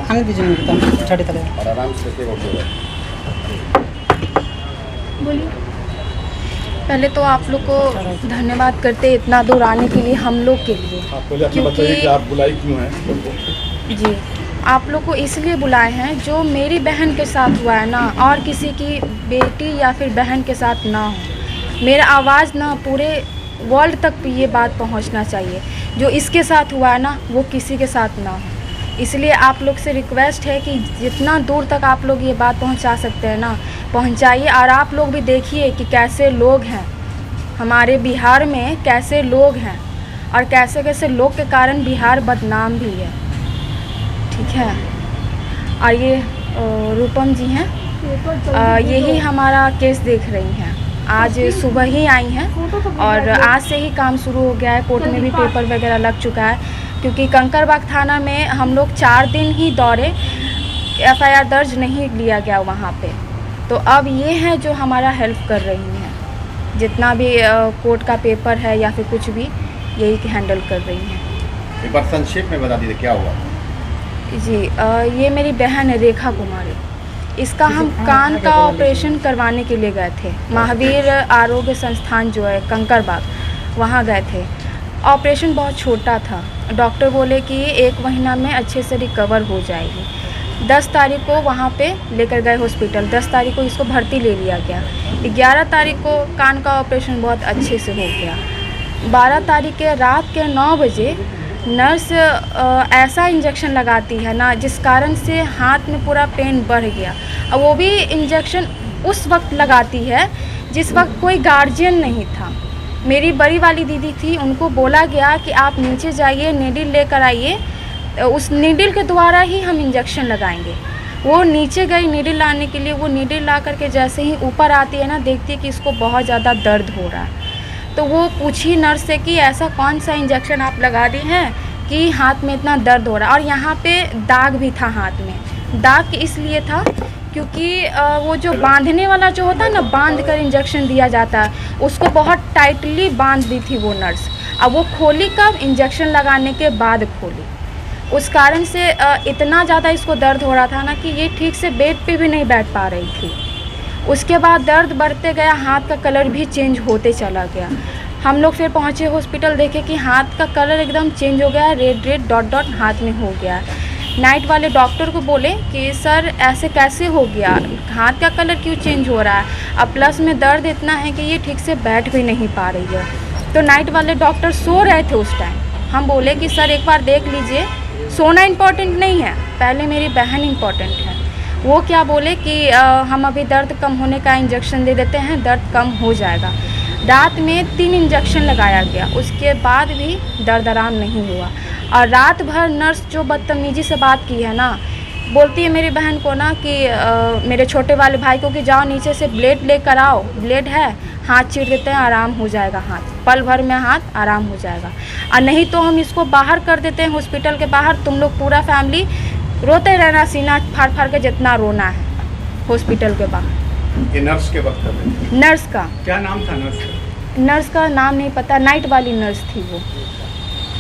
हमें दीजिए मिलता छड़ी तले और आराम से बोलिए। पहले तो आप लोग को धन्यवाद करते इतना दूर आने के लिए हम लोग के लिए, पहले अपना बताइए कि आप बुलाई क्यों हैं? जी आप लोग को इसलिए बुलाए हैं, जो मेरी बहन के साथ हुआ है ना, और किसी की बेटी या फिर बहन के साथ ना हो। मेरा आवाज़ ना पूरे वर्ल्ड तक भी ये बात पहुंचना चाहिए, जो इसके साथ हुआ है ना वो किसी के साथ ना हो। इसलिए आप लोग से रिक्वेस्ट है कि जितना दूर तक आप लोग ये बात पहुंचा सकते हैं ना पहुंचाइए। और आप लोग भी देखिए कि कैसे लोग हैं हमारे बिहार में, कैसे लोग हैं और कैसे कैसे लोग के कारण बिहार बदनाम भी है। ठीक है। और ये रूपम जी हैं, यही हमारा केस देख रही हैं। आज सुबह ही आई हैं और आज से ही काम शुरू हो गया है। कोर्ट में भी पेपर वगैरह लग चुका है, क्योंकि कंकड़बाग थाना में हम लोग 4 दिन ही दौड़े, FIR दर्ज नहीं लिया गया वहाँ पे। तो अब ये हैं जो हमारा हेल्प कर रही हैं, जितना भी कोर्ट का पेपर है या फिर कुछ भी यही हैंडल कर रही हैं। एक बार संक्षेप में बता दीजिए क्या हुआ? जी ये मेरी बहन है रेखा कुमारी। इसका हम कान का ऑपरेशन करवाने के लिए गए थे, महावीर आरोग्य संस्थान जो है कंकड़बाग, वहाँ गए थे। ऑपरेशन बहुत छोटा था, डॉक्टर बोले कि 1 महीना में अच्छे से रिकवर हो जाएगी। 10 तारीख को वहाँ पे लेकर गए हॉस्पिटल, 10 तारीख को इसको भर्ती ले लिया गया। 11 तारीख को कान का ऑपरेशन बहुत अच्छे से हो गया। 12 तारीख के रात के 9 बजे नर्स ऐसा इंजेक्शन लगाती है ना, जिस कारण से हाथ में पूरा पेन बढ़ गया। और वो भी इंजेक्शन उस वक्त लगाती है जिस वक्त कोई गार्जियन नहीं था। मेरी बड़ी वाली दीदी थी, उनको बोला गया कि आप नीचे जाइए, नीडल लेकर आइए, उस नीडल के द्वारा ही हम इंजेक्शन लगाएंगे। वो नीचे गई नीडल लाने के लिए। वो नीडल ला करके जैसे ही ऊपर आती है ना, देखती है कि इसको बहुत ज़्यादा दर्द हो रहा है। तो वो पूछी नर्स से कि ऐसा कौन सा इंजेक्शन आप लगा दी हैं कि हाथ में इतना दर्द हो रहा है। और यहाँ पे दाग भी था हाथ में। दाग इसलिए था क्योंकि वो जो बांधने वाला जो होता है ना, बांध कर इंजेक्शन दिया जाता है, उसको बहुत टाइटली बांध दी थी वो नर्स। अब वो खोली कब? इंजेक्शन लगाने के बाद खोली। उस कारण से इतना ज़्यादा इसको दर्द हो रहा था ना कि ये ठीक से बेड पे भी नहीं बैठ पा रही थी। उसके बाद दर्द बढ़ते गया, हाथ का कलर भी चेंज होते चला गया। हम लोग फिर पहुँचे हॉस्पिटल, देखे कि हाथ का कलर एकदम चेंज हो गया, रेड रेड डॉट डॉट हाथ में हो गया। नाइट वाले डॉक्टर को बोले कि सर ऐसे कैसे हो गया, हाथ का कलर क्यों चेंज हो रहा है। अब प्लस में दर्द इतना है कि ये ठीक से बैठ भी नहीं पा रही है। तो नाइट वाले डॉक्टर सो रहे थे उस टाइम। हम बोले कि सर एक बार देख लीजिए, सोना इम्पॉर्टेंट नहीं है, पहले मेरी बहन इम्पॉर्टेंट है। वो क्या बोले कि हम अभी दर्द कम होने का इंजेक्शन दे देते हैं, दर्द कम हो जाएगा। रात में 3 इंजेक्शन लगाया गया, उसके बाद भी दर्द आराम नहीं हुआ। और रात भर नर्स जो बदतमीजी से बात की है ना, बोलती है मेरी बहन को ना कि मेरे छोटे वाले भाई को कि जाओ नीचे से ब्लेड लेकर आओ, ब्लेड है, हाथ चीर देते हैं, आराम हो जाएगा, हाथ पल भर में हाथ आराम हो जाएगा। और नहीं तो हम इसको बाहर कर देते हैं हॉस्पिटल के बाहर, तुम लोग पूरा फैमिली रोते रहना, सीना फाड़ फाड़ के जितना रोना है हॉस्पिटल के बाहर। ये नर्स के वक्त में नर्स का क्या नाम था? नर्स का नर्स का नाम नहीं पता, नाइट वाली नर्स थी वो।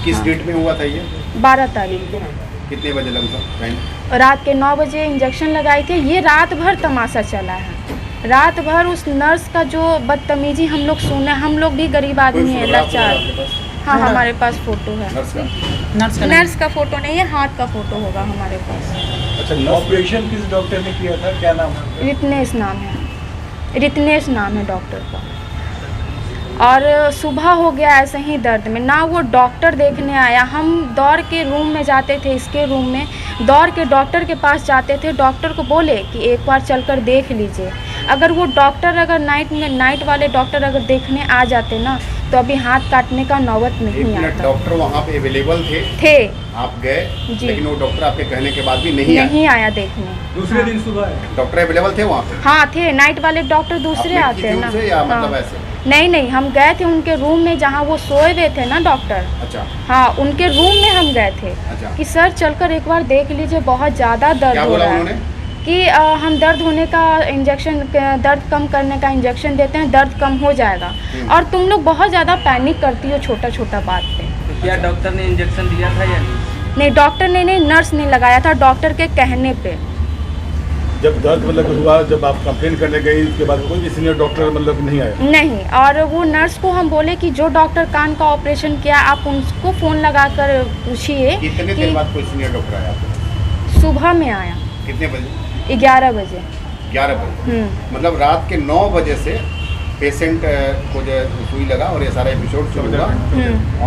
किस डेट में हुआ था ये? 12 तारीख को। कितने बजे लगभग टाइम? रात के 9 बजे इंजेक्शन लगाए थे। ये रात भर तमाशा चला है, रात भर उस नर्स का जो बदतमीजी हम लोग सुने। हम लोग भी गरीब आदमी हैं, लाचार। हाँ हमारे पास फ़ोटो है। नर्स का फ़ोटो नहीं है, हाथ का फ़ोटो होगा हमारे पास। अच्छा, ऑपरेशन किस डॉक्टर ने किया था, क्या नाम है? रितनेश नाम है, रितनेश नाम है डॉक्टर का। और सुबह हो गया ऐसे ही दर्द में, ना वो डॉक्टर देखने आया। हम दौड़ के रूम में जाते थे, इसके रूम में दौड़ के डॉक्टर के पास जाते थे। डॉक्टर को बोले कि एक बार चलकर देख लीजिए। अगर वो डॉक्टर अगर नाइट वाले डॉक्टर अगर देखने आ जाते ना, तो अभी हाथ काटने का नौबत नहीं आता। डॉक्टर वहाँ पे अवेलेबल थे? आप गए लेकिन वो डॉक्टर आपके कहने के बाद भी नहीं आया देखने। दूसरे दिन सुबह डॉक्टर अवेलेबल थे वहाँ पे? हाँ थे, नाइट वाले डॉक्टर दूसरे आते हैं ना। या मतलब ऐसे? नहीं, हम गए थे उनके रूम में जहाँ वो सोए हुए थे ना डॉक्टर। अच्छा। हाँ उनके रूम में हम गए थे। अच्छा। कि सर चलकर एक बार देख लीजिए, बहुत ज़्यादा दर्द हो रहा है। कि हम दर्द होने का इंजेक्शन, दर्द कम करने का इंजेक्शन देते हैं, दर्द कम हो जाएगा। और तुम लोग बहुत ज़्यादा पैनिक करती हो छोटा छोटा बात पे। क्या डॉक्टर ने इंजेक्शन दिया था या नहीं? नहीं, डॉक्टर ने नहीं, नर्स ने लगाया था डॉक्टर के कहने पे। जब दर्द मतलब हुआ, जब आप कंप्लेन करने गई, उसके बाद कोई भी सीनियर डॉक्टर मतलब नहीं आया? नहीं, और वो नर्स को हम बोले कि जो डॉक्टर कान का ऑपरेशन किया आप उनको फ़ोन लगा कर पूछिए। कितने देर बाद कोई सीनियर डॉक्टर आया? सुबह में आया। कितने बजे? 11 बजे। 11 बजे, मतलब रात के 9 बजे से पेशेंट को जो सुई लगा और ये सारा एपिसोड शुरू हुआ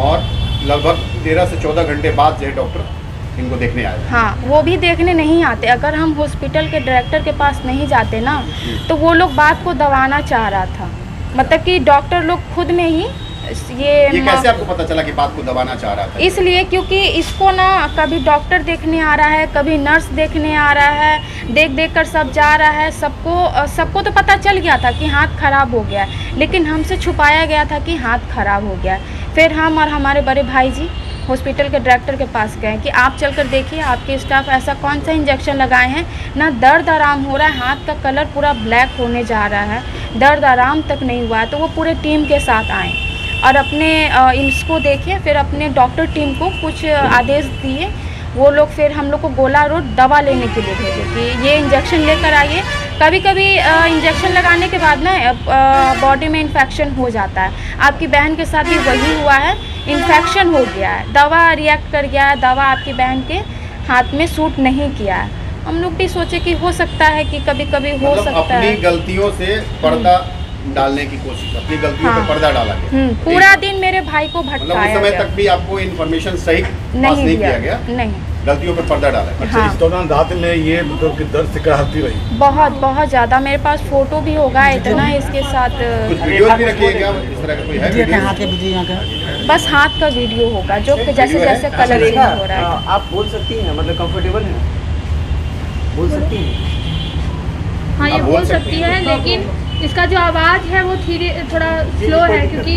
और लगभग 13 से 14 घंटे बाद जो है डॉक्टर इनको देखने आए। हाँ, वो भी देखने नहीं आते। अगर हम हॉस्पिटल के डायरेक्टर के पास नहीं जाते ना तो वो लोग बात को दबाना चाह रहा था, मतलब कि डॉक्टर लोग खुद में ही ये कैसे आपको पता चला कि बात को दबाना चाह रहा था? इसलिए क्योंकि इसको ना कभी डॉक्टर देखने आ रहा है, कभी नर्स देखने आ रहा है, देख देख कर सब जा रहा है। सबको तो पता चल गया था कि हाथ खराब हो गया है, लेकिन हमसे छुपाया गया था कि हाथ खराब हो गया है। फिर हम और हमारे बड़े भाई जी हॉस्पिटल के डायरेक्टर के पास गए कि आप चलकर देखिए आपके स्टाफ ऐसा कौन सा इंजेक्शन लगाए हैं, ना दर्द आराम हो रहा है, हाथ का कलर पूरा ब्लैक होने जा रहा है, दर्द आराम तक नहीं हुआ है। तो वो पूरे टीम के साथ आए और अपने इसको देखिए, फिर अपने डॉक्टर टीम को कुछ आदेश दिए। वो लोग फिर हम लोग को गोला रोड दवा लेने के लिए भेजे कि ये इंजेक्शन लेकर आइए। कभी कभी इंजेक्शन लगाने के बाद ना बॉडी में इन्फेक्शन हो जाता है। आपकी बहन के साथ भी वही हुआ है, इन्फेक्शन हो गया है, दवा रिएक्ट कर गया है, दवा आपकी बहन के हाथ में सूट नहीं किया है। हम लोग भी सोचे कि हो सकता है कि कभी कभी हो सकता है। अपनी गलतियों से पर्दा डालने की कोशिश, अपनी गलतियों पे पर्दा डाला गया। पूरा दिन मेरे भाई को भटकाया मतलब उस समय तक भी आपको इन्फॉर्मेशन सही पास नहीं किया गया? नहीं, गलतियों पे पर्दा डाला। अच्छा, इस दौरान रात में ये मतलब कि दर्द से कराहती रही? बहुत ज़्यादा। मेरे पास फोटो भी होगा इतना इसके साथ। कुछ वीडियो भी रखिएगा इस तरह का कोई है वीडियो? हाथ के वीडियो का बस हाथ का वीडियो होगा जो जैसे जैसे कलर चेंज हो रहा है। आप बोल सकती हैं, मतलब कंफर्टेबल हैं, बोल सकती हैं? हाँ, ये बोल सकती है, लेकिन इसका जो आवाज़ है वो धीरे थोड़ा स्लो है क्योंकि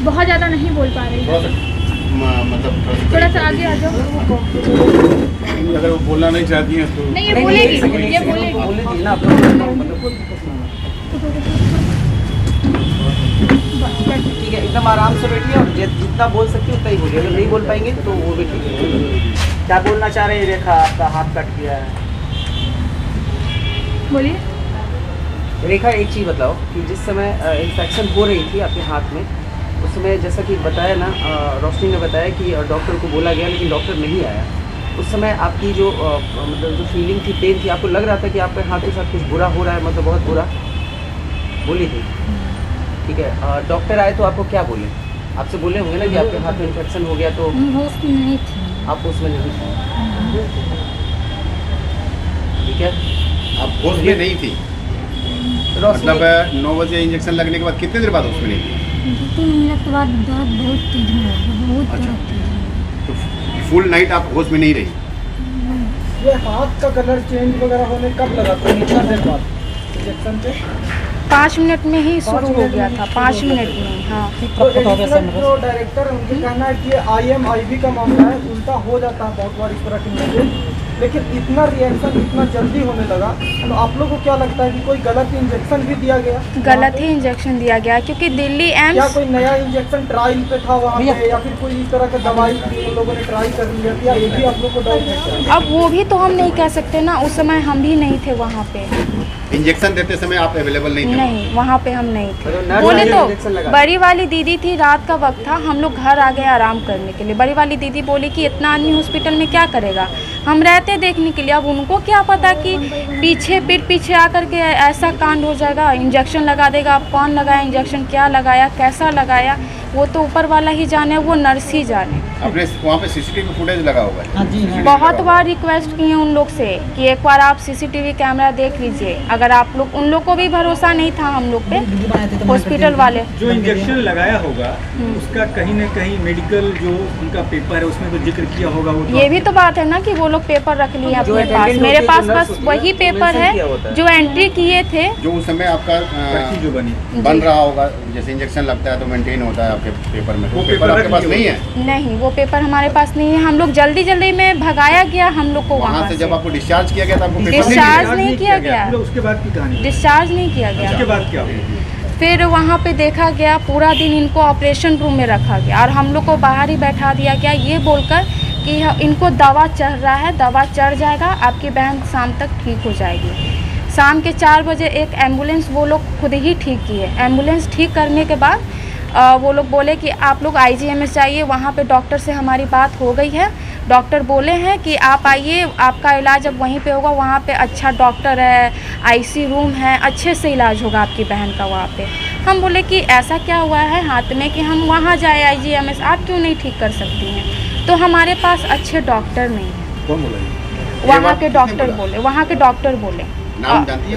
बहुत ज़्यादा नहीं बोल पा रही। थोड़ा सा आगे आ जाओ। अगर वो बोलना नहीं चाहती हैं तो नहीं, ये बोलेगी, ये बोलेगी ना। ठीक है, एकदम आराम से बैठिए और जितना बोल सकती है उतना ही बोलिए। अगर नहीं बोल पाएंगे तो वो भी ठीक है। क्या बोलना चाह रहे हैं रेखा? आपका हाथ कट गया है। बोलिए रेखा, एक चीज़ बताओ कि जिस समय इन्फेक्शन हो रही थी आपके हाथ में, उस समय जैसा कि बताया ना, रोशनी ने बताया कि डॉक्टर को बोला गया लेकिन डॉक्टर नहीं आया। उस समय आपकी जो मतलब जो फीलिंग थी, पेन थी, आपको लग रहा था कि आपके हाथ के साथ कुछ बुरा हो रहा है, मतलब बहुत बुरा बोली थी? ठीक है, डॉक्टर आए तो आपको क्या बोले? आपसे बोले होंगे ना कि आपके हाथ में इन्फेक्शन हो गया? तो नहीं थी आप उसमें नहीं थे, ठीक है? आप होश में नहीं थी? मतलब 9 बजे इंजेक्शन लगने के बाद कितने देर बाद होश में नहीं थी? 2 मिनट के बाद दर्द बहुत तेज हो गया, बहुत दर्द तेज। तो फुल नाइट आप होश में नहीं रही? ये हाथ का कलर चेंज वगैरह होने कब लगा था? कितना देर बाद इंजेक्शन पे? 5 मिनट में ही शुरू हो गया था, 5 मिनट में। हाँ, तो जो डायरेक्टर है उनके कहना है कि IMIB का मामला है, उल्टा हो जाता है बहुत बार इस तरह की इंजेक्शन, लेकिन इतना रिएक्शन इतना जल्दी होने लगा। तो आप लोगों को क्या लगता है कि कोई गलत इंजेक्शन भी दिया गया? गलत ही इंजेक्शन दिया गया क्योंकि दिल्ली क्या एम्स कोई नया इंजेक्शन ट्रायल पे था वहाँ पे, या फिर कोई इस तरह का दवाई उन लोगों ने ट्राई कर लिया या ये भी आप लोग को डाउट है? अब वो भी तो हम नहीं कह सकते ना, उस समय हम भी नहीं थे वहाँ पे। इंजेक्शन देते समय आप अवेलेबल नहीं थे? नहीं, वहाँ पे हम नहीं थे। नर्स बोले वाली तो इंजेक्शन लगा? बड़ी वाली दीदी थी, रात का वक्त था, हम लोग घर आ गए आराम करने के लिए। बड़ी वाली दीदी बोली कि इतना आदमी हॉस्पिटल में क्या करेगा, हम रहते देखने के लिए। अब उनको क्या पता कि पीठ पीछे आकर के ऐसा कांड हो जाएगा, इंजेक्शन लगा देगा। अब कौन लगाया इंजेक्शन, क्या लगाया, कैसा लगाया, वो तो ऊपर वाला ही जाने, वो नर्स ही जाने। अपने वहाँ पे CCTV फुटेज लगा हुआ है? हाँ जी, हाँ। बहुत बार रिक्वेस्ट किए उन लोग से कि एक बार आप CCTV कैमरा देख लीजिए। अगर आप लोग, उन लोग को भी भरोसा नहीं था हम लोग पे, हॉस्पिटल वाले। जो इंजेक्शन लगाया होगा उसका कहीं न कहीं मेडिकल जो उनका पेपर है उसमें तो जिक्र किया होगा। वो ये भी तो बात है ना कि वो लोग पेपर रख लिए अपने पास। मेरे पास बस वही पेपर है जो एंट्री किए थे। जो उस समय आपका जो बन रहा होगा, जैसे इंजेक्शन लगता है तो मेंटेन होता है आपके पेपर में, वो पेपर आपके पास नहीं है? नहीं, वो पेपर हमारे पास नहीं है। हम लोग जल्दी में भगाया गया हम लोग को वहाँ से। जब आपको डिस्चार्ज किया गया था आपको पेपर डिस्चार्ज नहीं किया गया? उसके बाद की कहानी? डिस्चार्ज नहीं किया गया। उसके बाद क्या? फिर वहाँ पे देखा गया, पूरा दिन इनको ऑपरेशन रूम में रखा गया और हम लोग को बाहर ही बैठा दिया गया ये बोलकर कि इनको दवा चढ़ रहा है, दवा चढ़ जाएगा, आपकी बहन शाम तक ठीक हो जाएगी। शाम के 4 बजे एक एम्बुलेंस वो लोग खुद ही ठीक किए। एम्बुलेंस ठीक करने के बाद वो लोग बोले कि आप लोग IGMS जाइए, वहाँ पे डॉक्टर से हमारी बात हो गई है। डॉक्टर बोले हैं कि आप आइए, आपका इलाज अब वहीं पे होगा, वहाँ पे अच्छा डॉक्टर है, IC रूम है, अच्छे से इलाज होगा आपकी बहन का वहाँ पे। हम बोले कि ऐसा क्या हुआ है हाथ में कि हम वहाँ जाए IGMS, आप क्यों नहीं ठीक कर सकती हैं? तो हमारे पास अच्छे डॉक्टर नहीं हैं। कौन बोला ये? वहाँ के डॉक्टर बोले, वहाँ के डॉक्टर बोले। नाम जानती है?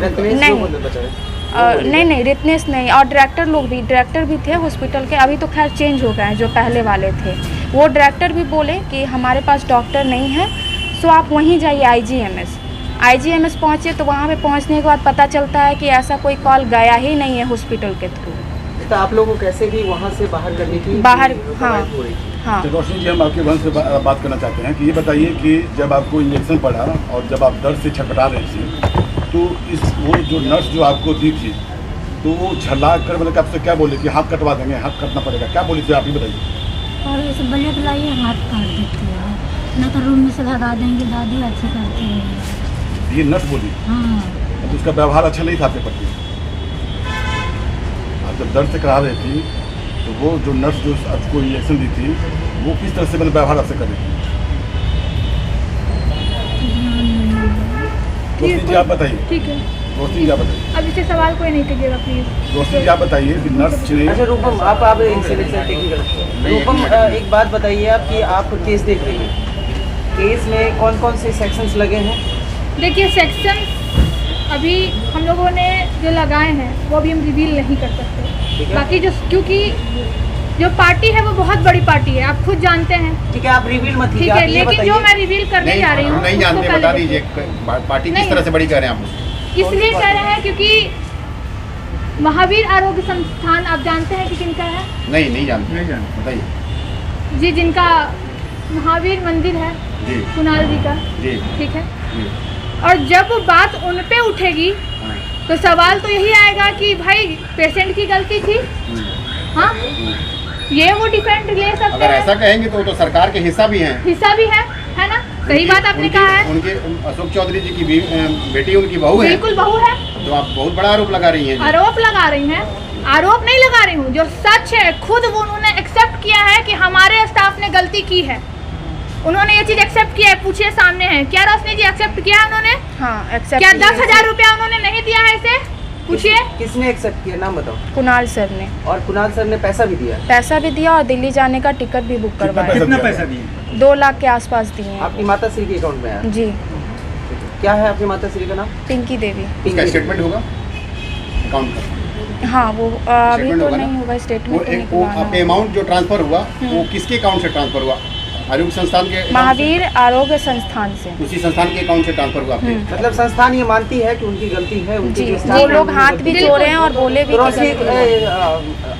नहीं, रितनेश नहीं। और डायरेक्टर भी थे हॉस्पिटल के, अभी तो खैर चेंज हो गए हैं, जो पहले वाले थे वो डायरेक्टर भी बोले कि हमारे पास डॉक्टर नहीं है, सो आप वहीं जाइए IGMS पहुँचे। तो वहाँ पे पहुँचने के बाद पता चलता है कि ऐसा कोई कॉल गया ही नहीं है हॉस्पिटल के थ्रू। तो आप लोगों को कैसे भी वहाँ से बाहर करने की हाँ। तो रोशनी जी, हम आपके बहन से बात करना चाहते हैं कि ये बताइए कि जब आपको इंजेक्शन पड़ा और जब आप दर्द से छटपटा रहे थे, तो वो जो नर्स जो आपको दी थी, तो वो झल्ला कर मतलब आपसे क्या बोले कि हाथ कटवा देंगे, हाथ कटना पड़ेगा, क्या बोली थी आप ही बताइए? और ऐसे ब्लेड लाइए, हाथ काट देते हैं, न तो रूम में से भगा देंगे, दादी अच्छे करते हैं। ये नर्स बोली? हाँ। तो उसका व्यवहार अच्छा नहीं था आपके प्रति? आप जब दर्द से करा रही थी तो वो जो नर्स जो आपको इंजेक्शन दी थी वो किस तरह से मतलब व्यवहार आपसे कर रही थी? रोशनी जी आप बताइए। ठीक है, रोशनी जी आप बताइए। अब इससे सवाल कोई नहीं कीजिएगा प्लीज। रोशनी जी आप बताइए कि नर्स ने। अच्छा रूपम, आप रूपम एक बात बताइए आप कि आप केस देख रही हैं, केस में कौन कौन से सेक्शंस लगे हैं? देखिए, सेक्शन अभी हम लोगों ने जो लगाए हैं वो अभी हम रिवील नहीं कर सकते। बाकी क्योंकि जो पार्टी है वो बहुत बड़ी पार्टी है, आप खुद जानते हैं। ठीक है, आप रिवील मत कीजिए। ठीक है, लेकिन जो मैं रिवील करने जा रही हूँ नहीं जानते, बता दीजिए पार्टी किस तरह से बड़ी कह रहे हैं आप? इसलिए कह रहे हैं क्योंकि महावीर आरोग्य संस्थान आप जानते हैं कि किनका है? नहीं जानते, बताइए जी। जिनका महावीर मंदिर है जी, कुणाल जी का जी, ठीक है जी। और जब बात उन पे उठेगी तो सवाल तो यही आएगा कि भाई पेशेंट की गलती थी। हाँ, ये वो डिफेंड ले सकते हैं। अगर ऐसा कहेंगे तो सरकार के हिस्सा भी है ना? सही बात आपने कहा है। उनके अशोक चौधरी जी की बेटी उनकी बहू है, बिल्कुल बहू है। तो आप बहुत बड़ा आरोप लगा रही हैं। आरोप लगा रही हैं? आरोप नहीं लगा रही हूँ, जो सच है खुद वो उन्होंने एक्सेप्ट किया है कि हमारे स्टाफ ने गलती की है। उन्होंने ये चीज एक्सेप्ट किया है, पूछिए सामने है। क्या रोशनी जी एक्सेप्ट किया है उन्होंने? हाँ, एक्सेप्ट। क्या 10,000 रुपया उन्होंने नहीं दिया है इसे? पूछिए। किसने एक्सेप्ट किया, नाम बताओ। कुणाल सर ने। और कुणाल सर ने पैसा भी दिया? पैसा भी दिया और दिल्ली जाने का टिकट भी बुक करवाया। कितना पैसा दिए? 2 लाख के आसपास दिए हैं। आपकी माता श्री के अकाउंट में आया? जी। क्या है आपकी माता श्री का नाम? पिंकी देवी। उसका स्टेटमेंट होगा अकाउंट का? हाँ, वो अभी तो नहीं होगा स्टेटमेंट। वो आपके अमाउंट जो ट्रांसफर हुआ वो किसके अकाउंट से ट्रांसफर हुआ? आरोग्य संस्थान के? महावीर आरोग्य संस्थान से। उसी संस्थान के अकाउंट से ट्रांसफर हुआ आपके? मतलब संस्थान ये मानती है कि उनकी गलती है, उनकी जी, वो लोग हाथ भी जोड़े हैं और बोले भी।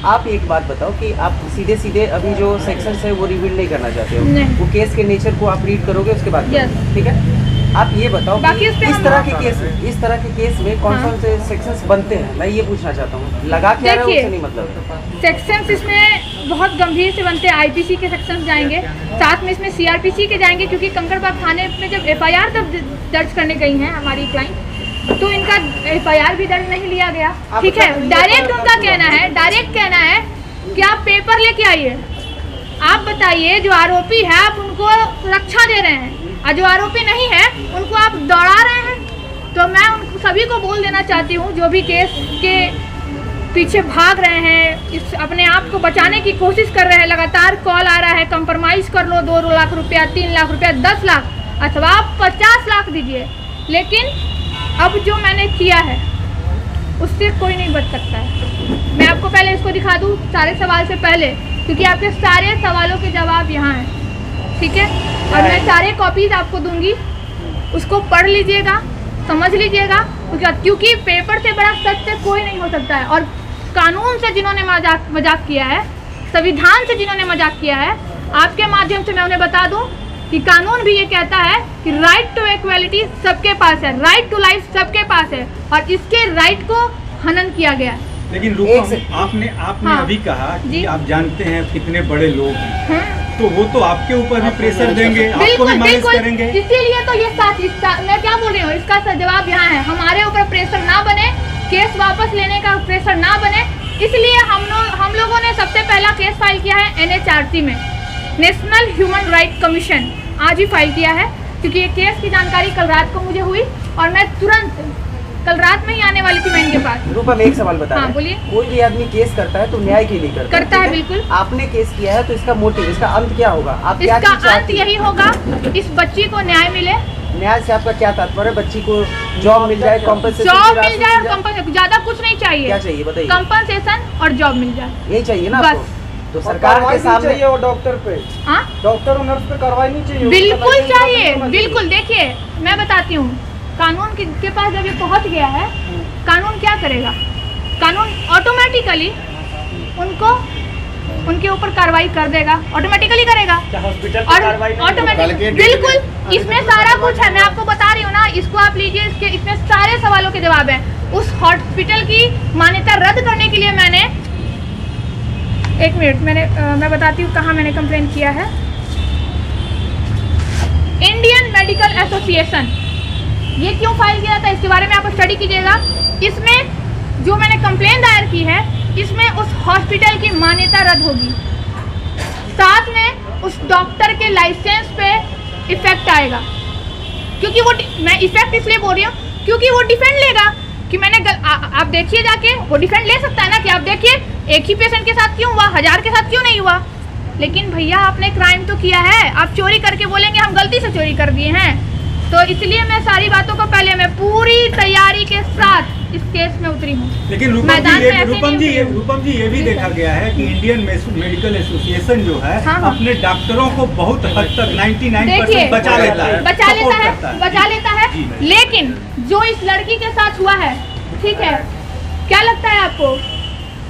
आप एक बात बताओ कि आप सीधे अभी जो सेक्शन है वो रिवील नहीं करना चाहते हो, वो केस के नेचर को आप रीड करोगे उसके बाद, ठीक है? आप ये बताओ कि इस तरह के केस में कौन कौन से सेक्शंस बनते हैं, मैं ये पूछना चाहता हूँ। लगा के आ रहा है उससे नहीं मतलब। सेक्शंस इसमें बहुत गंभीर से बनते हैं। IPC के सेक्शंस जाएंगे, साथ में इसमें CRPC के जाएंगे, क्योंकि कंकड़बाग थाने में जब FIR दर्ज करने गई हैं हमारी क्लाइंट, तो इनका FIR भी दर्ज नहीं लिया गया। ठीक है, डायरेक्ट उनका कहना है कि आप पेपर लेके आइए। आप बताइए, जो आरोपी है आप उनको रक्षा दे रहे हैं और जो आरोपी नहीं है उनको आप दौड़ा रहे हैं। तो मैं उन सभी को बोल देना चाहती हूँ, जो भी केस के पीछे भाग रहे हैं, इस अपने आप को बचाने की कोशिश कर रहे हैं, लगातार कॉल आ रहा है कंप्रोमाइज़ कर लो, 2 लाख रुपया, 3 लाख रुपया, 10 लाख अथवा 50 लाख दीजिए, लेकिन अब जो मैंने किया है उससे कोई नहीं बच सकता है। मैं आपको पहले इसको दिखा दूँ सारे सवाल से पहले, क्योंकि आपके सारे सवालों के जवाब यहाँ हैं, ठीक है? और मैं सारे कॉपीज़ आपको दूंगी, उसको पढ़ लीजिएगा, समझ लीजिएगा, क्योंकि पेपर से बड़ा सत्य कोई नहीं हो सकता है। और कानून से जिन्होंने मजाक किया है, संविधान से जिन्होंने मजाक किया है, आपके माध्यम से मैं उन्हें बता दूं कि कानून भी ये कहता है कि राइट टू इक्वालिटी सबके पास है, राइट टू लाइफ सबके पास है, और इसके राइट को हनन किया गया है। लेकिन एक से- रूपम आपने हाँ। अभी कहा कि जी। आप जानते हैं कितने बड़े लोग हैं, हाँ। तो वो तो आपके ऊपर भी प्रेशर देंगे, आपको बिल्कुल भी मैनेज बिल्कुल, करेंगे। इसीलिए तो ये मैं क्या बोल रही हूँ, इसका जवाब यहाँ है, हमारे ऊपर प्रेशर ना बने, केस वापस लेने का प्रेशर ना बने, इसलिए हम लोगों ने सबसे पहला केस फाइल किया है NHRC में, नेशनल ह्यूमन राइट कमीशन, आज ही फाइल किया है, क्योंकि ये केस की जानकारी कल रात को मुझे हुई और मैं तुरंत कल रात में ही आने वाली थी मैं इनके पास। रूपम एक सवाल बता हाँ, रहे हैं। बोलिए। कोई भी आदमी केस करता है तो न्याय के लिए करता है, ठीक बिल्कुल। आपने केस किया है तो इसका मोटिव, इसका अंत क्या होगा? आप क्या इसका चीज़ अंत चाहती हैं? यही होगा, इस बच्ची को न्याय मिले। न्याय से आपका क्या तात्पर्य? बच्ची को जॉब मिल जाए, कॉम्पेंसेशन जॉब मिल जाए और कंपनसेशन, ज्यादा कुछ नहीं चाहिए। क्या चाहिए बताइए? कंपनसेशन और जॉब मिल जाए, यही चाहिए ना बस। आपको? तो सरकार के सामने चाहिए वो डॉक्टर पे, हाँ डॉक्टर और नर्स पे कार्रवाई नहीं चाहिए, बिल्कुल चाहिए, बिल्कुल। देखिए मैं बताती हूँ, कानून के पास जब ये पहुँच गया है, कानून क्या करेगा? कानून ऑटोमेटिकली उनके ऊपर कार्रवाई कर देगा, ऑटोमेटिकली करेगा। और ऑटोमेटिक बिल्कुल, इसमें सारा कुछ है, मैं आपको बता रही हूँ ना, इसको आप लीजिए, इसमें सारे सवालों के जवाब हैं। उस हॉस्पिटल की मान्यता रद्द करने के लिए मैंने, एक मिनट, मैं बताती हूँ कहाँ मैंने कंप्लेन किया है। इंडियन मेडिकल एसोसिएशन, ये क्यों फाइल किया था इसके बारे में आप स्टडी कीजिएगा। इसमें जो मैंने कंप्लेन दायर की है, इसमें उस हॉस्पिटल की मान्यता रद्द होगी, साथ में उस डॉक्टर के लाइसेंस पे इफेक्ट आएगा, क्योंकि वो, मैं इफेक्ट इसलिए बोल रही हूँ क्योंकि वो डिफेंड लेगा कि मैंने आप देखिए जाके, वो डिफेंड ले सकता है ना कि आप देखिए एक ही पेशेंट के साथ क्यों हुआ, 1000 के साथ क्यों नहीं हुआ। लेकिन भैया आपने क्राइम तो किया है, आप चोरी करके बोलेंगे हम गलती से चोरी कर दिए हैं, तो इसलिए मैं सारी बातों को पहले मैं पूरी तैयारी के साथ इस केस में उतरी हूँ। लेकिन रूपम जी ये भी देखा गया है कि इंडियन मेडिकल एसोसिएशन जो है, हाँ, हाँ। अपने डॉक्टरों को बहुत हद तक 99% देखिए बचा लेता है, बचा लेता है। लेकिन जो इस लड़की के साथ हुआ है, ठीक है, क्या लगता है आपको,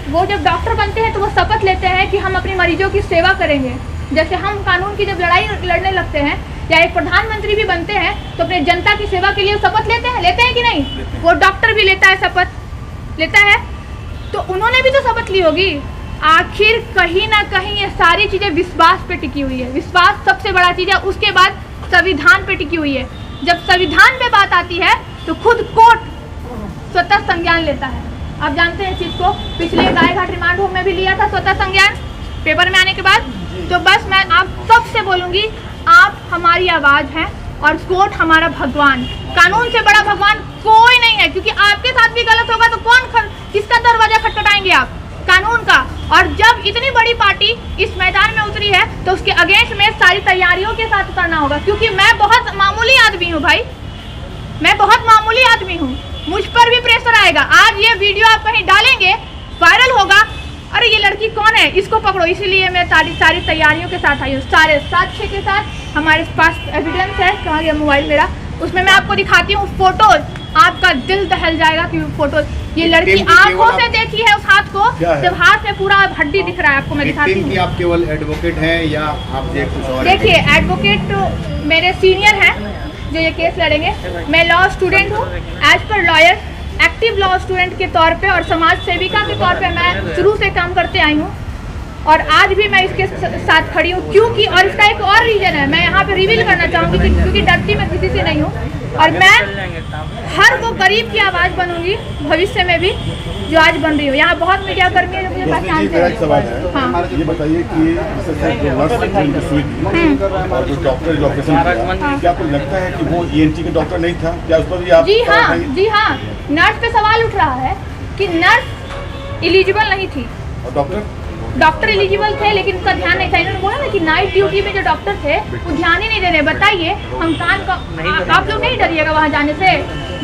वो जब डॉक्टर बनते हैं तो वो शपथ लेते हैं कि हम अपने मरीजों की सेवा करेंगे। जैसे हम कानून की जब लड़ाई लड़ने लगते हैं या एक प्रधानमंत्री भी बनते हैं तो अपने जनता की सेवा के लिए शपथ लेते हैं कि नहीं? वो डॉक्टर भी लेता है, शपथ लेता है, तो उन्होंने भी तो शपथ ली होगी। आखिर कहीं ना कहीं ये सारी चीज़ें विश्वास पे टिकी हुई है, विश्वास सबसे बड़ा चीज़ है, उसके बाद संविधान पे टिकी हुई है। जब संविधान पे बात आती है तो खुद कोर्ट स्वतः संज्ञान लेता है। आप जानते हैं इस चीज़ को, पिछले गायघाट रिमांड होम में भी लिया था स्वतः संज्ञान, पेपर में आने के बाद। तो बस मैं आप सबसे बोलूँगी, आप हमारी आवाज़ हैं और कोर्ट हमारा भगवान, कानून से बड़ा भगवान कोई नहीं है, क्योंकि आपके साथ भी गलत होगा तो किसका दरवाजा खटखटाएंगे आप? कानून का। और जब इतनी बड़ी पार्टी इस मैदान में उतरी है तो उसके अगेंस्ट में सारी तैयारियों के साथ उतरना होगा, क्योंकि मैं बहुत मामूली आदमी हूँ भाई, मैं बहुत मामूली आदमी हूँ, मुझ पर भी प्रेशर आएगा। आज ये वीडियो आप कहीं डालेंगे, वायरल होगा, अरे ये लड़की कौन है, इसको पकड़ो। इसीलिए मैं सारी तैयारियों के साथ आई हूँ, सारे साक्ष्य के साथ। हमारे पास एविडेंस है, कहाँ गया मोबाइल मेरा, उसमें मैं आपको दिखाती हूँ फोटोज, आपका दिल दहल जाएगा कि फोटोज, ये लड़की आंखों से देखी है उस हाथ को, जब हाथ में पूरा हड्डी दिख रहा है, आपको मैं दिखाती हूँ। आप केवल एडवोकेट हैं या आप कुछ और? देखिए एडवोकेट तो मेरे सीनियर हैं जो ये केस लड़ेंगे, मैं लॉ स्टूडेंट हूँ, as per lawyer, active law student के तौर पे और समाज सेविका के तौर पे मैं शुरू से काम करते आई हूँ और आज भी मैं इसके साथ खड़ी हूँ। क्योंकि और इसका एक और रीज़न है, मैं यहाँ पे रिवील करना चाहूँगी क्योंकि डरती मैं किसी से नहीं हूँ, और मैं हर वो गरीब की आवाज़ बनूंगी भविष्य में भी जो आज बन रही हूँ। यहाँ बहुत मीडिया कर्मी है जो मुझे पहचानते हैं। सवाल है, हाँ। ये बताइए कि जो नर्स सुई थी और जो डॉक्टर जो ऑपरेशन किया, क्या आपको लगता है कि वो ENT के डॉक्टर नहीं था? क्या उस पर भी आप? जी हाँ, नर्स पे सवाल उठ रहा है कि नर्स एलिजिबल नहीं थी और डॉक्टर एलिजिबल थे, लेकिन उनका ध्यान नहीं था। इन्होंने बोला ना कि नाइट ड्यूटी में जो डॉक्टर थे वो ध्यान ही नहीं दे रहे। बताइए, हम कान का, आप लोग नहीं डरिएगा वहाँ जाने से,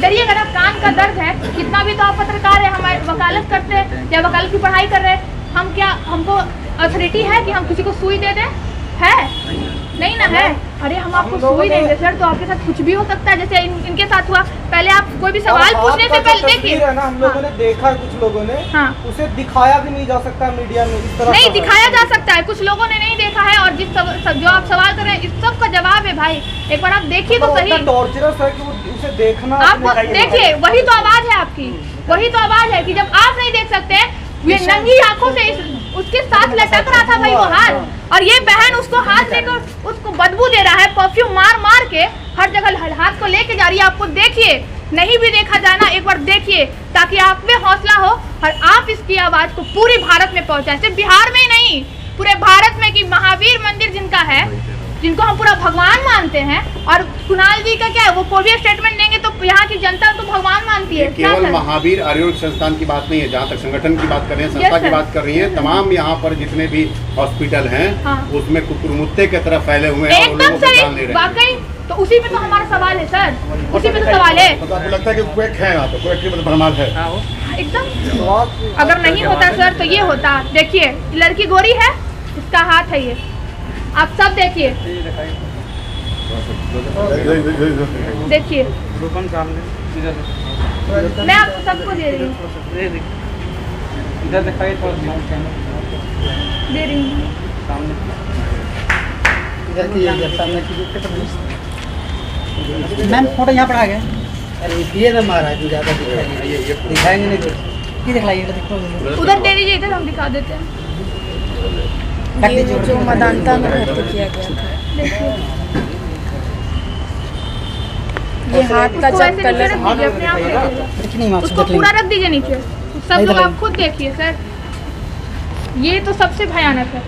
डरिएगा ना, कान का दर्द है। कितना भी तो आप पत्रकार है, हमारे वकालत करते हैं या वकालत की पढ़ाई कर रहे हैं, हम क्या, हमको अथॉरिटी है कि हम किसी को सुई दे दें? है नहीं ना है। अरे हम आपको सुई देंगे सर तो आपके साथ कुछ भी हो सकता है, जैसे इनके साथ हुआ। पहले आप कोई भी सवाल पूछने से पहले देखिए है ना, हम लोगों ने देखा, कुछ लोगों ने उसे दिखाया भी नहीं जा सकता मीडिया में, इस तरह नहीं दिखाया जा सकता है, कुछ लोगों ने नहीं देखा है। और जो आप सवाल कर रहे हैं इस सब का जवाब है भाई, एक बार आप देखिए तो सही। टॉर्चरस है कि उसे देखना, आप देखिए, वही तो आवाज है आपकी, वही तो आवाज है कि जब आप नहीं देख सकते, ये नंगी आंखों से उसके साथ लटक रहा था भाई वो हाथ, और ये बहन उसको हाथ लेकर उसको बदबू दे रहा है, परफ्यूम मार मार के हर जगह हाथ को लेके जा रही है। आपको देखिए, नहीं भी देखा जाए ना, एक बार देखिए ताकि आप में हौसला हो और आप इसकी आवाज को पूरे भारत में पहुंचाए, सिर्फ बिहार में ही नहीं पूरे भारत में। कि महावीर मंदिर जिनका है, जिनको हम पूरा भगवान मानते हैं, और कुणाल जी का क्या है, वो कोई भी स्टेटमेंट देंगे तो यहाँ की जनता तो भगवान मानती है। केवल महावीर आयुर्वेद संस्थान की बात नहीं है, जहाँ तक संगठन की बात कर रहे हैं, संस्था की बात कर रही है, तमाम यहाँ पर जितने भी हॉस्पिटल हैं उसमें कुकुरमुत्ते की तरह फैले हुए हैं, एकदम सही, वाकई। तो उसी पे तो हमारा सवाल है सर, उसी पे तो सवाल है। आपको लगता है कि क्वेक है यहाँ पे, क्वेक की मतलब भरमार है एकदम। अगर नहीं होता सर तो ये होता। देखिए लड़की गोरी है, इसका हाथ है ये, आप सब देखिए, देखिए मैं आपको सबको दे रही हूँ, इधर दिखाइए थोड़ा, दे रही हूँ। मैम फोटो यहाँ पर आ गया। अरे ये ना महाराज ज़्यादा दिखाएंगे नहीं कुछ, ये दिखलाइए, देखो उधर दे दीजिए, इधर हम दिखा देते हैं। ये जो मदानता में भर्ती किया गया था, ये हाथ का जब कलर, उसको पूरा रख दीजिए नीचे, सब लोग आप खुद देखिए सर, ये तो सबसे भयानक है।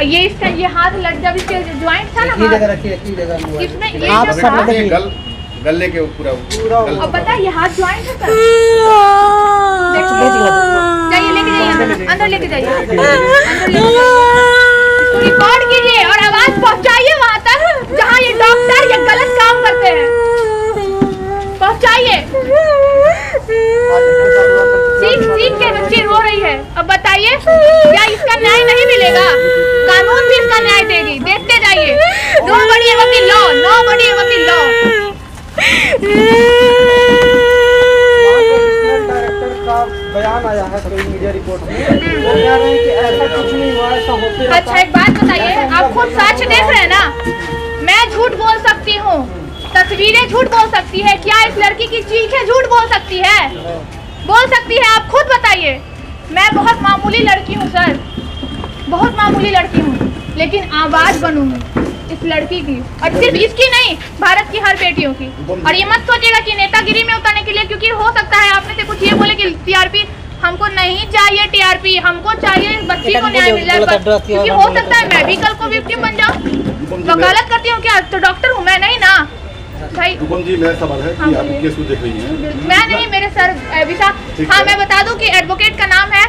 ये इसका ये हाथ लट, जब इसके ज्वाइंट था ना, इसमें ये जब गले के पूरा अब पता है ये हाथ ज्वाइंट है सर, जाइए लेके जाइए अंदर लेके जाइए, इसको रिकॉर्ड कीजिए और आवाज पहुंचाइए वहां तक जहां ये डॉक्टर ये गलत काम करते हैं, पहुंचाइए। सीख के बच्ची रो रही है, अब बताइए क्या इसका न्याय नहीं मिलेगा? कानून भी इसका न्याय देगी, देखते जाइए। Nobody ever the law, nobody ever the law. Director का बयान आया है कोई मीडिया रिपोर्ट में, वो कह रहे हैं कि ऐसा कुछ नहीं हुआ, ऐसा होते रहता है। अच्छा एक बात बताइए, आप खुद सच देख रहे हैं ना, मैं झूठ बोल सकती हूँ, तस्वीरें झूठ बोल सकती है, क्या इस लड़की की चीखें झूठ बोल सकती है? बोल सकती है, आप खुद बताइए। मैं बहुत मामूली लड़की हूँ सर, बहुत मामूली लड़की हूँ, लेकिन आवाज बनूंगी इस लड़की की, और सिर्फ इसकी नहीं, भारत की हर बेटियों की। और ये मत सोचिएगा कि नेतागिरी में उतरने के लिए, क्योंकि हो सकता है आप में से कुछ ये बोले कि टीआरपी हमको नहीं चाहिए, टीआरपी हमको चाहिए, बच्ची को न्याय मिल जाए, क्योंकि हो सकता है मैं भी कल को विक्टिम बन जाऊँ। वकालत करती हूँ क्या? तो डॉक्टर हूँ मैं, नहीं ना भाई। जी मेरा सवाल है कि आप केस को देख रही हैं? मैं नहीं, मेरे सर हाँ, मैं बता दूं कि एडवोकेट का नाम है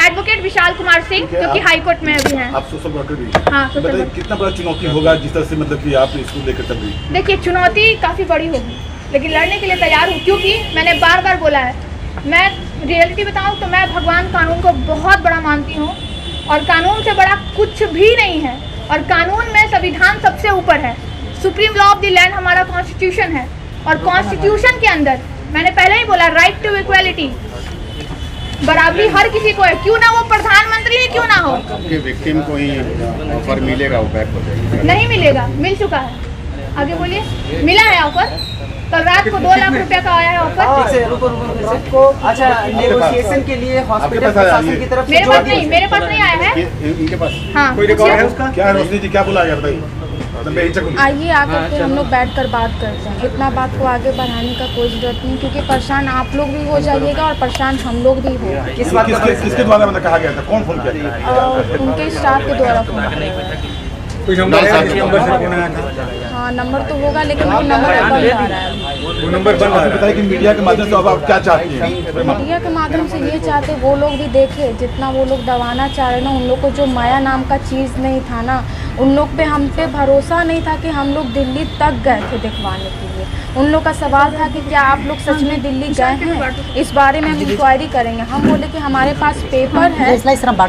एडवोकेट विशाल कुमार सिंह, जो कि हाई कोर्ट में अभी हैं। आप सोशल वर्कर भी? हाँ, बताइए कितना बड़ा चुनौती होगा जिस तरह से मतलब कि आप इसको लेकर चल रही हैं? देखिए चुनौती काफ़ी बड़ी होगी, लेकिन लड़ने के लिए तैयार हूँ, क्योंकि मैंने बार बार बोला है, मैं रियलिटी बताऊँ तो मैं भगवान कानून को बहुत बड़ा मानती हूँ, और कानून से बड़ा कुछ भी नहीं है, और कानून में संविधान सबसे ऊपर है। Supreme law of the land हमारा कॉन्स्टिट्यूशन है, और कॉन्स्टिट्यूशन के अंदर मैंने पहले ही बोला, राइट टू इक्वालिटी, बराबरी हर किसी को है, क्यों ना वो प्रधानमंत्री ही क्यों ना हो। विक्टिम को ही ऑफर मिलेगा, वो बैक हो जाएगा? नहीं मिलेगा, मिल चुका है। आगे बोलिए, मिला है ऑफर, कल रात को 2 लाख रुपया का आया है ऑफर। अच्छा, नेगोशिएशन के लिए हॉस्पिटल प्रशासन की तरफ से मेरे पास नहीं आया है, इनके पास हाँ। कोई रिकॉर्ड है उसका? क्या रोशनी जी क्या बोला गया बताइए? आइए आकर के हम लोग बैठकर बात करते हैं, इतना बात को आगे बढ़ाने का कोई जरूरत नहीं, क्योंकि परेशान आप लोग भी हो जाइएगा और परेशान हम लोग भी हो। किसके द्वारा मतलब कहा गया था? कौन फोन किया? उनके स्टाफ के द्वारा कोई नंबर है? हाँ नंबर तो होगा, लेकिन वो नंबर बंद आ रहा है, वो नंबर बंद आ रहा है। बताइए कि मीडिया के माध्यम से अब आप क्या चाहती हैं? मीडिया के माध्यम से ये चाहते, वो लोग भी देखे, जितना वो लोग दबाना चाह रहे ना, उन लोग को जो माया नाम का चीज़ नहीं था ना, उन लोग पे हम पे भरोसा नहीं था कि हम लोग दिल्ली तक गए थे दिखवाने के लिए। उन लोग का सवाल था कि क्या आप लोग सच में दिल्ली गए हैं, इस बारे में हम इंक्वायरी करेंगे। हम बोले कि हमारे पास पेपर है,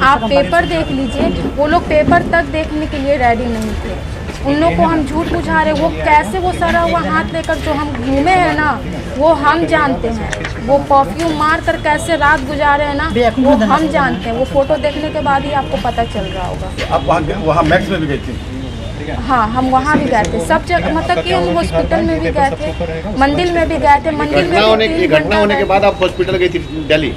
आप पेपर देख लीजिए। वो लोग पेपर तक देखने के लिए रेडी नहीं थे। उन लोग को हम झूठ बुझा रहे, वो कैसे वो सड़ा हुआ हाथ लेकर जो हम घूमे हैं ना, वो हम जानते हैं। वो परफ्यूम मार कर कैसे रात गुजारे हैं ना, वो हम जानते हैं। वो फोटो देखने के बाद ही आपको पता चल रहा होगा। आप वहाँ मैक्स में भी गई थी? क्या? हाँ, हम वहाँ भी गए थे, सब जगह, मतलब कि हम हॉस्पिटल में भी गए थे, मंदिर में भी गए थे। मंदिर में घटना होने के बाद आप हॉस्पिटल गई थी दिल्ली?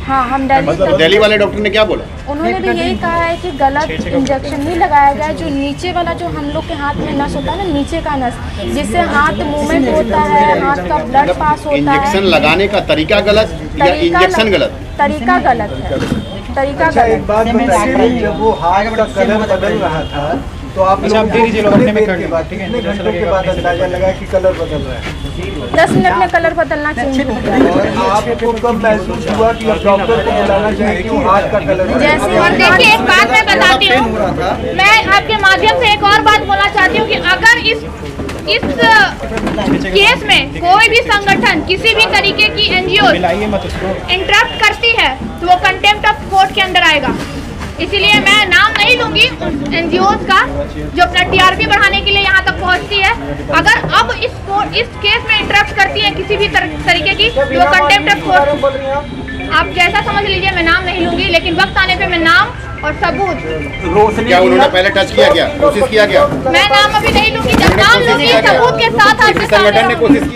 हाँ, हम दिल्ली। दिल्ली वाले डॉक्टर ने क्या बोला? उन्होंने भी यही कहा है कि गलत इंजेक्शन नहीं लगाया गया है। जो नीचे वाला, जो हम लोग के हाथ में नस होता है ना, नीचे का नस, जिससे हाथ मूवमेंट होता है, हाथ का ब्लड पास होता है। इंजेक्शन लगाने का तरीका गलत या इंजेक्शन गलत? तरीका गलत है, तरीका अच्छा, एक गलत। बात बताइए, जब वो हाथ का कलर बदल रहा था तो आप लोगों को कितने देर के बाद, कितने घंटों के बाद अंदाजा लगा कि कलर बदल रहा है? 10 मिनट में कलर बदलना चेंज हो गया। और आपको कब महसूस हुआ कि अब डॉक्टर को बुलाना चाहिए कि हाथ का कलर जैसे और देखिए, एक बात मैं बताती हूँ, मैं आपके माध्यम से एक और बात बोलना चाहती हूँ कि अगर इस केस में कोई भी संगठन किसी भी तरीके की एनजीओ इंटरप्ट करती है तो वो कंटेम्प्ट ऑफ कोर्ट के अंदर आएगा। इसीलिए मैं नाम नहीं लूंगी एनजीओज का जो अपना टीआरपी बढ़ाने के लिए यहाँ तक पहुँचती है। अगर अब इस केस में इंटरप्ट करती है किसी भी तरीके की तो वो कंटेम्प्ट ऑफ कोर्ट, आप जैसा समझ लीजिए, मैं नाम नहीं लूंगी, लेकिन वक्त आने पे मैं नाम और सबूत। क्या उन्होंने पहले टच किया गया, कोशिश किया गया? मैं नाम अभी नहीं लूंगी, जब नाम लूंगी सबूत के साथ किसी संगठन ने कोशिश की?